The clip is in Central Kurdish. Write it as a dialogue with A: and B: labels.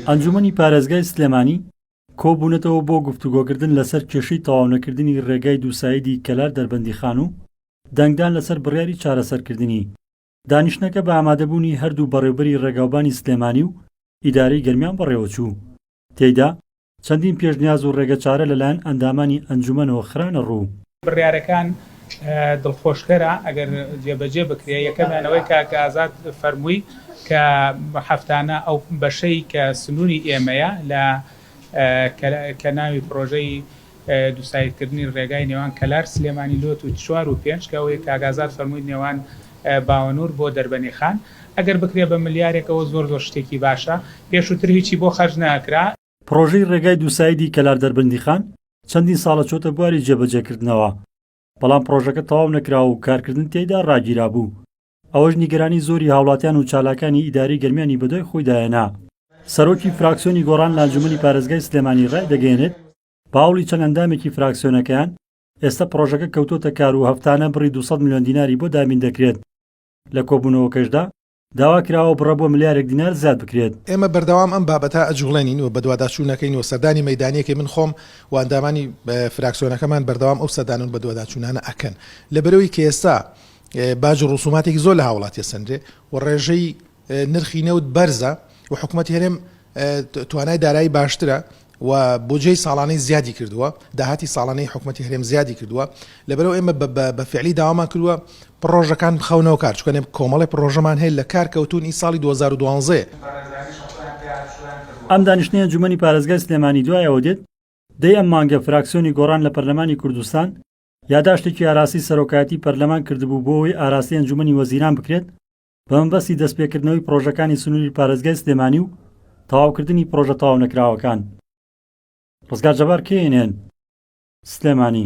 A: ئەنجومەنی پارێزگای سلێمانی کۆبوونەتەوە بۆ گفتوگۆکردن لەسەر کێشەی تەواو ڕێگای دووسایدی کەلار دەربەندیخان و دەنگدان لەسەر بڕیاری چارەسەرکردنی دانیشتنەکە بە ئامادەبوونی هەردوو بەڕێوەبەری ڕێگاوبانی سلێمانی و ئیدارەی گەرمیان بەڕێوەچوو. تێیدا چەندین پێشنیاز و ڕێگەچارە لەلایەن ئەندامانی ئەنجومەنەوە خرانە ڕوو.
B: بڕیارەکان دڵخۆشکەرە ئەگەر جێبەجێ بکرێ. یەکەمیانەوەی کاکە ئازاد فەرمووی کە هەفتانە ئەو بەشەی کە سنووری ئێمەیە لە کە ناوی پرۆژەی دووسایدکردنی ڕێگای نێوان کەلار سلێمانی لۆت و 4 و 5 کەەوەی کاکە ئازاد فەرمووی نێوان باوەنور بۆ دەربەنیخان ئەگەر بکرێ بە ملیارێکەوە زۆر شتێکی باشە. پێشووتر هیچی بۆ خەرج ناکرا.
A: پرۆژەی ڕێگای دووسایدی کەلار دەربەندیخان چەندین ساڵە چۆتە بواری جێبەجێکردنەوە، بەڵام پرۆژەکە تەواو نەکراوە و کارکردن تێیدا ڕاگیرا بوو. ئەوەش نیگەرانی زۆری هاوڵاتیان و چالاکانی ئیداری گەرمیانی بەدوای خۆی دایەنا. سەرۆکی فراکسیۆنی گۆڕان لە ئەنجومەنی پارێزگای سلێمانی ڕای دەگەێنێت باوڵی چەند ئەندامێکی فراکسیۆنەکەیان ئێستا پرۆژەکە کەوتۆتە کار و هەفتانە بڕی 200 میلیۆن دیناری بۆ دامین دەکرێت. لە کۆبوونەوەکەشدا داوا کراوە بڕە بۆ ملیارێک دینار زیاد بکرێت.
C: ئێمە بەردەوام ئەم بابەتە ئەجوڵێنین و بە دوواداچوونەکەین و سەردانی مەیدانیەکەی من خۆم و ئەندامانی فراکسیۆنەکەمان بەردەوام ئەو سەردانون بە دوواداچوونانە ئەکەن لەبەرەوەی کە ئێستا باج و ڕسوماتێکی زۆر لە هاوڵاتیە سندرێ و ڕێژەی نرخی نەوت بەرزە و حکوومەتی هەرێم توانای دارایی باشترە و بودجەی ساڵانەی زیادی کردووە، داهاتی ساڵانەی حکوومەتی هەرێم زیادی کردووە. لەبەرەوە ئێمە بە فعلی داوامان کردووە پرۆژەکان بخەونەوە کار، چونکە کۆمەڵی پرۆژەمان هەیە لە کار کەوتونی ساڵی 2012.
A: ئەم دانیشتنی ئەنجومەنی پارێزگای سلێمانی دوایەوە دێت دەی ئەم مانگە فراکسیۆنی گۆڕان لە پەرلەمانی کوردستان یاداشتێکی ئاراسی سەرۆکایەتی پەرلەمان کردبوو بۆ ئەوەی ئاراسی ئەنجومەنی وەزیران بکرێت بە مەبەستی دەستپێکردنەوەی پرۆژەکانی سنووری پارێزگای سلێمانی و تەواوکردنی پرۆژە تەواو نەکراوەکان. ڕزگار جەبار کێنێن سلێمانی.